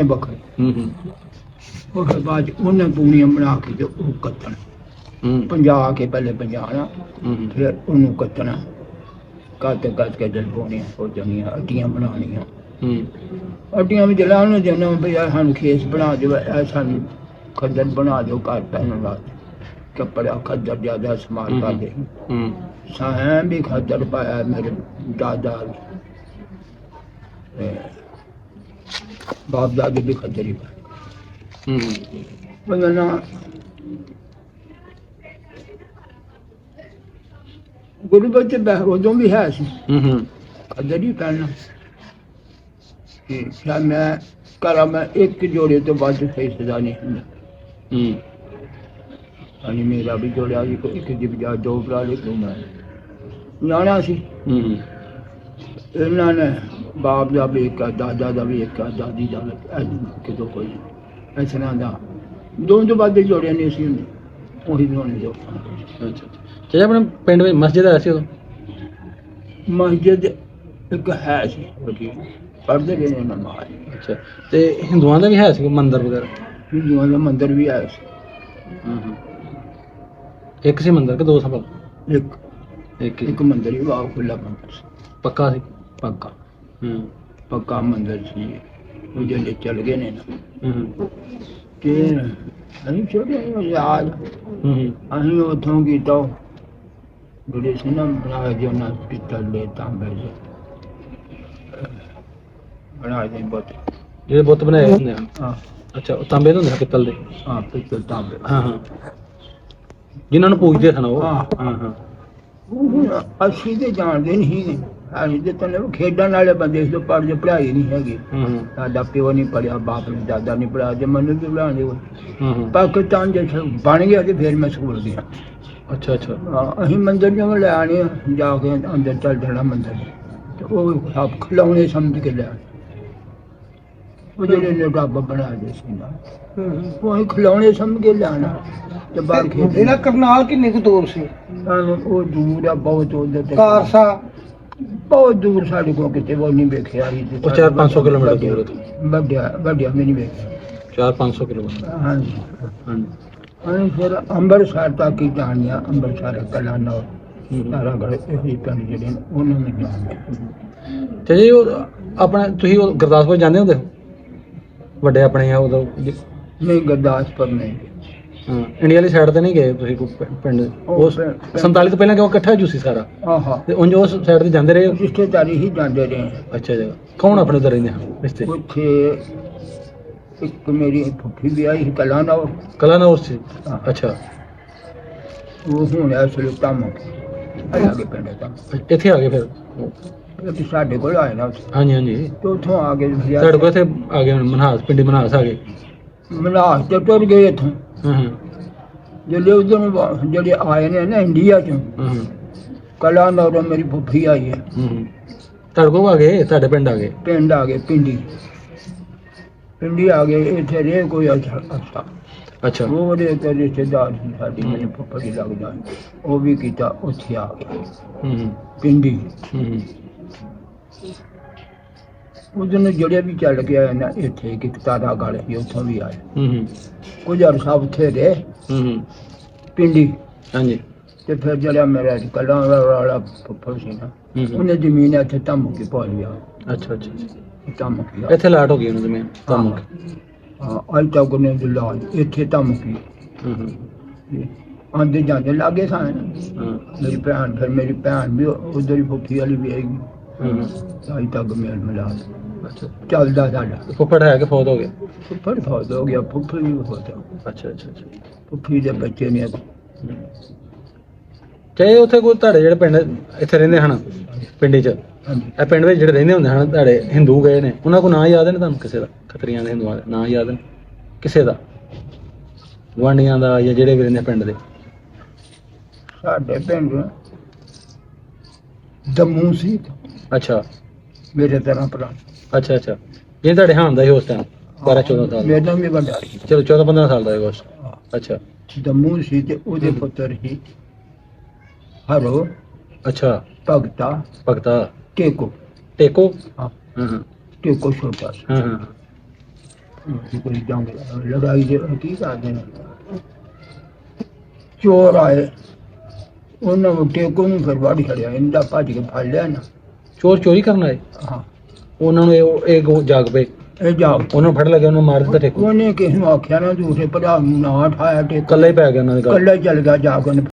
बखरे उसके बाद उन्हें पूनियां बना के ते ओह कत्तन पंजा के पहले पंजाना फिर उन्होंने कत्तना कत के दिल पाउनियां हो जानियां अड्डियां बनानियां अड्डियां भी जला उन्हें देना भाई सानू खेस बना दो सानू खद्दर बना दो घर पहनने वास्ते कपड़ा खद्दर ज्यादा इस्तेमाल करते साहब भी खद्दर पाया मेरे दादा बाप दादे भी खद्दर ही पाया गुरबत उदों भी है खद्दर ही पहनना शायद मैं करा मैं एक जोड़े तो बाद सही सजा नहीं होंगी मेरा भी जोड़िया एक की बजा दो भरा ले क्यों मैं जाना सी इन्होंने बाप का भी एक दादा का भी एक दादी का कितों कोई इस तरह का दो तो बाद जोड़िया नहीं सी होंगी ਉਹੀ ਦੋਨੇ ਜੋ ਚਾਚਾ ਆਪਣੇ ਪਿੰਡ ਵਿੱਚ ਮਸਜਿਦ ਹੈ ਸੀ ਉਦੋਂ ਮਸਜਿਦ ਇੱਕ ਹੈ ਸੀ ਵੱਡੀ ਪੜ੍ਹਦੇ ਰਹੇ ਨੇ ਨਮਾਜ਼ ਅੱਛਾ ਤੇ ਹਿੰਦੂਆਂ ਦਾ ਵੀ ਹੈ ਸੀ ਮੰਦਿਰ ਵਗੈਰਾ ਹਿੰਦੂਆਂ ਦਾ ਮੰਦਿਰ ਵੀ ਹੈ ਸੀ ਇੱਕ ਸੀ ਮੰਦਿਰ ਕਿ ਦੋ ਸਭ ਇੱਕ ਮੰਦਿਰ ਹੀ ਵਾਹ ਖੁੱਲਾ ਮੰਦਿਰ ਸੀ ਪੱਕਾ ਸੀ ਪੱਕਾ ਪੱਕਾ ਮੰਦਿਰ ਸੀ ਉਹ ਜਿਹੜੇ ਚਲ ਗਏ ਨੇ ਨਾ ਤੇ ਅਸੀਂ ਛੋਟੇ ਯਾਦ ਅਸੀਂ ਉੱਥੋਂ ਕੀਤਾ ਜਿਹੜੇ ਸੀ ਨਾ ਬਣਾਏ ਜੋ ਨਾ ਪਿੱਤਲ ਦੇ ਤਾਂਬੇ ਦੇ ਬਣਾਏ ਦੇ ਬੁੱਤ ਜਿਹੜੇ ਬੁੱਤ ਬਣਾਏ ਹੁੰਦੇ ਆ ਹਾਂ ਅੱਛਾ ਉਹ ਤਾਂਬੇ ਦੇ ਹੁੰਦੇ ਆ ਪਿੱਤਲ ਦੇ ਹਾਂ ਪਿੱਤਲ ਤਾਂਬੇ ਹਾਂ ਜਿਨ੍ਹਾਂ ਨੂੰ ਪੂਜਦੇ ਸਨ ਉਹ ਹਾਂ ਅਸੀਂ ਤੇ ਜਾਣਦੇ ਨਹੀਂ ਸੀ ਅਸੀਂ ਤੇ ਤੈਨੂੰ ਖੇਡਣ ਵਾਲੇ ਬੰਦੇ ਸੀ ਪੜ੍ਹਦੇ ਪੜ੍ਹਾਈ ਨਹੀਂ ਹੈਗੀ ਸਾਡਾ ਪਿਓ ਨਹੀਂ ਪੜ੍ਹਿਆ ਬਾਪ ਨੇ ਦਾਦਾ ਨਹੀਂ ਪੜ੍ਹਿਆ ਜੇ ਮੈਨੂੰ ਵੀ ਪੜ੍ਹਾਉਂਦੇ ਹੋਏ ਪਾਕਿਸਤਾਨ ਜੇ ਬਣ ਗਿਆ ਤੇ ਫਿਰ ਮੈਂ ਸਕੂਲ ਗਿਆ ਅੱਛਾ ਅੱਛਾ ਅਸੀਂ ਮੰਦਿਰ ਜਿਵੇਂ ਲੈ ਆਣੇ ਜਾ ਕੇ ਅੰਦਰ ਚੱਲ ਜਾਣਾ ਮੰਦਿਰ ਤੇ ਉਹ ਸਭ ਖਿਲਾਉਣੇ ਸਮਝ ਕੇ ਲੈ ਉਹ ਜਿਹੜੇ ਨੇ ਰੱਬ ਬਣਾ ਦੇ ਸੀ ਨਾ ਉਹ ਅਸੀਂ ਖਿਲਾਉਣੇ ਸਮਝ ਕੇ ਲਿਆਣਾ ਤੇ ਬਾਹਰ ਖੇਡ ਇਹਨਾਂ ਕਰਨਾਲ ਕਿੰਨੇ ਕੁ ਦੂਰ ਸੀ ਉਹ ਦੂਰ ਆ ਬਹੁਤ ਉਧਰ ਤੇ ਕਾਰਸਾ ਬਹੁਤ ਦੂਰ ਸਾਡੇ ਕੋਲ ਕਿਤੇ ਉਹ ਨਹੀਂ ਵੇਖਿਆ ਉਹ 400-500 ਕਿਲੋਮੀਟਰ ਦੂਰ ਹੈ ਵੱਡਿਆ ਮੈਂ ਨਹੀਂ ਵੇਖਿਆ 400-500 ਕਿਲੋਮੀਟਰ ਹਾਂਜੀ ਹਾਂਜੀ ਅਸੀਂ ਫਿਰ ਅੰਮ੍ਰਿਤਸਰ ਤੱਕ ਹੀ ਜਾਣਿਆ ਅੰਮ੍ਰਿਤਸਰ ਕਲਾਨੌਰ ਸਾਰਾ ਘਰ ਇਹੀ ਪਿੰਡ ਜਿਹੜੇ ਨੇ ਉਹਨਾਂ ਨੂੰ ਜਾਣਿਆ ਤੇ ਜੀ ਉਹ ਆਪਣਾ ਤੁਸੀਂ ਉਹ ਗੁਰਦਾਸਪੁਰ ਜਾਂਦੇ ਹੁੰਦੇ ਵੱਡੇ ਆਪਣੇ ਆ ਉਦੋਂ ਨਹੀਂ ਗੁਰਦਾਸਪੁਰ ਨਹੀਂ ਹਾਂ ਇੰਡੀਆ ਵਾਲੀ ਸਾਈਡ ਤੇ ਨਹੀਂ ਗਏ ਤੁਸੀਂ ਕੋਈ ਪਿੰਡ ਉਸ 47 ਤੋਂ ਪਹਿਲਾਂ ਕਿਉਂ ਇਕੱਠਾ ਜੂ ਸੀ ਸਾਰਾ ਆਹਾ ਤੇ ਉਂਝ ਉਸ ਸਾਈਡ ਤੇ ਜਾਂਦੇ ਰਹੇ ਰਿਸ਼ਤੇਦਾਰੀ ਹੀ ਜਾਂਦੇ ਰਹੇ ਅੱਛਾ ਜੀ ਕੌਣ ਆਪਣੇ ਉੱਧਰ ਰਹਿੰਦੇ ਹਨ ਰਿਸ਼ਤੇ ਉੱਥੇ ਇੱਕ ਮੇਰੀ ਫੁੱਫੀ ਵੀ ਆਈ ਸੀ ਕਲਾਨੌਰ ਕਲਾਨੌਰ ਸੀ ਅੱਛਾ ਉਹ ਹੁਣ ਇਸ ਵੇਲੇ ਕੰਮ ਆ ਕੇ ਪਿੰਡ ਦਾ ਇੱਥੇ ਆ ਗਏ ਫਿਰ ਤੇ ਸਾਡੇ ਕੋਲ ਆਏ ਨਾ ਹਾਂਜੀ ਹਾਂਜੀ ਤੇ ਉੱਥੋਂ ਆ ਗਏ ਤੁਹਾਡੇ ਕੋਲ ਇੱਥੇ ਆ ਗਏ ਮਨਹਾਸ ਪਿੰਡੀ ਮਨਹਾਸ ਆ ਗਏ ਮਨਾਸ ਤੇ ਤੁਰ ਗਏ ਇੱਥੋਂ ਹਾਂ ਜਿਹੜੇ ਉਧਰ ਜਿਹੜੇ ਆਏ ਨੇ ਨਾ ਇੰਡੀਆ ਚੋਂ ਕਲਾਨੌਰ ਮੇਰੀ ਫੁੱਫੀ ਆਈ ਹੈ ਤੁਹਾਡੇ ਕੋਲ ਆ ਗਏ ਤੁਹਾਡੇ ਪਿੰਡ ਆ ਗਏ ਪਿੰਡ ਆ ਗਏ ਪਿੰਡੀ ਆ ਗਏ ਇੱਥੇ ਰੇ ਕੋਈ ਅੱਛਾ ਅੱਛਾ ਉਹਦੇ ਤੇ ਰਿਸ਼ਤੇਦਾਰ ਸੀ ਸਾਡੀ ਮੈਨੂੰ ਫੁੱਫੜ ਹੀ ਲੱਗਦਾ ਉਹ ਵੀ ਕੀਤਾ ਉੱਥੇ ਆ ਗਏ ਪਿੰਡੀ ਉਹਦੇ ਨਾਲ ਜਿਹੜੇ ਵੀ ਚੱਲ ਗਿਆ ਨਾ ਇੱਥੇ ਇੱਕ ਤਾਰਾ ਗਲ ਸੀ ਉੱਥੋਂ ਵੀ ਆਏ ਕੁਝ ਅਰਸਾ ਉੱਥੇ ਰਹੇ ਪਿੰਡੀ ਹਾਂਜੀ ਤੇ ਫਿਰ ਜਿਹੜਾ ਮੇਰਾ ਕਲਾਂ ਵਾਲਾ ਫੁੱਫੜ ਸੀ ਨਾ ਉਹਨੇ ਜ਼ਮੀਨ ਇੱਥੇ ਧੰਮ ਕੇ ਪਾ ਲਿਆ ਅੱਛਾ ਅੱਛਾ ਧੰਮ ਕੀ ਇੱਥੇ ਲਾਟ ਹੋ ਗਈ ਉਹਨਾਂ ਜ਼ਮੀਨ ਧੰਮ ਹਾਂ ਅੱਜ ਤੱਕ ਉਹਨੇ ਦਿਲਾਜ ਇੱਥੇ ਧੰਮ ਕੀ ਆਂਦੇ ਜਾਂਦੇ ਲਾਗੇ ਸਾਂ ਮੇਰੀ ਭੈਣ ਫਿਰ ਮੇਰੀ ਭੈਣ ਵੀ ਉਧਰ ਹੀ ਫੁੱਫੀ ਵਾਲੀ ਵੀ ਆਏਗੀ ਅੱਜ ਤੱਕ ਮੇਲ ਮਿਲਾ ਚੱਲਦਾ ਸਾਡਾ ਫੁੱਫੜ ਹੈ ਕਿ ਫੌਤ ਹੋ ਗਿਆ ਫੁੱਫੜ ਫੌਤ ਹੋ ਗਿਆ ਫੁੱਫੜ ਵੀ ਫੌਤ ਅੱਛਾ ਅੱਛਾ ਅੱਛਾ ਫੁੱਫੀ ਦੇ ਬੱਚੇ ਨੇ ਚਾਹੇ ਉੱਥੇ ਕੋਈ ਤੁਹਾਡੇ ਜਿਹੜੇ ਪਿੰਡ ਇੱਥੇ ਰਹਿੰਦੇ ਹਨ ਪਿੰਡੀ 'ਚ ਇਹ ਪਿੰਡ ਵਿੱਚ ਜਿਹੜੇ ਰਹਿੰਦੇ ਹੁੰਦੇ ਹਨ ਤੁਹਾਡੇ ਹਿੰਦੂ ਗਏ ਨੇ ਉਹਨਾਂ ਕੋਲ ਨਾਂ ਯਾਦ ਹੈ ਤੁਹਾਨੂੰ ਕਿਸੇ ਦਾ ਖੱਤਰੀਆਂ ਦੇ ਹਿੰਦੂਆਂ ਦੇ ਨਾਂ ਯਾਦ ਨੇ ਕਿਸੇ ਦਾ ਗੁਆਂਢੀਆਂ ਦਾ ਜਾਂ ਜਿਹੜੇ ਵੀ ਰਹਿੰਦੇ ਪਿੰਡ ਦੇ ਸਾਡੇ ਪਿੰਡ ਦਮੂ ਸੀ ਅੱਛਾ ਮੇਰੇ ਤਰ੍ਹਾਂ ਭਰਾ ਅੱਛਾ ਅੱਛਾ ਜੇ ਤੁਹਾਡੇ ਹਾਂ ਦਾ ਸੀ ਉਸ ਟਾਈਮ 12-14 ਸਾਲ ਮੇਰਾ ਵੀ ਵੱਡਾ ਸੀ ਚਲੋ 14-15 ਸਾਲ ਦਾ ਹੈ ਉਸ ਅੱਛਾ ਦਮੂ ਸੀ ਤੇ ਉਹਦੇ ਪੁੱਤਰ ਹੀ ਹਰੋ ਅੱਛਾ ਭਗਤਾ ਟੇਕੋ ਟੇਕੋ ਹਾਂ ਹਾਂ ਟੇਕੋ ਛੋਟਾ ਸੀ ਹਾਂ ਹਾਂ ਕੋਈ ਜੰਗ ਲੜਾਈ ਦੇ ਕੀ ਕਰਦੇ ਨੇ ਚੋਰ ਆਏ ਉਹਨਾਂ ਨੂੰ ਟੇਕੋ ਨੂੰ ਫਿਰ ਵਾੜੀ ਛੜਿਆ ਇੰਦਾ ਭੱਜ ਕੇ ਫੜ ਲਿਆ ਨਾ ਚੋਰ ਚੋਰੀ ਕਰਨ ਆਏ ਹਾਂ ਉਹਨਾਂ ਨੂੰ ਇਹ ਜਾਗ ਪਏ ਇਹ ਜਾ ਉਹਨੂੰ ਫੜ ਲਿਆ ਉਹਨੂੰ ਮਾਰ ਦਿੱਤਾ ਟੇਕੂ ਉਹਨੇ ਕਿਸ ਨੂੰ ਆਖਿਆ ਨਾ ਦੂਸਰੇ ਭਰਾ ਨੂੰ ਨਾ ਉਠਾਇਆ ਟੇਕ ਇਕੱਲਾ ਹੀ ਪੈ ਗਿਆ ਉਹਨਾਂ ਦੇ ਗੱਲ ਕੱਲਾ ਚੱਲ ਗਿਆ ਜਾ ਕੇ ਉਹਨੇ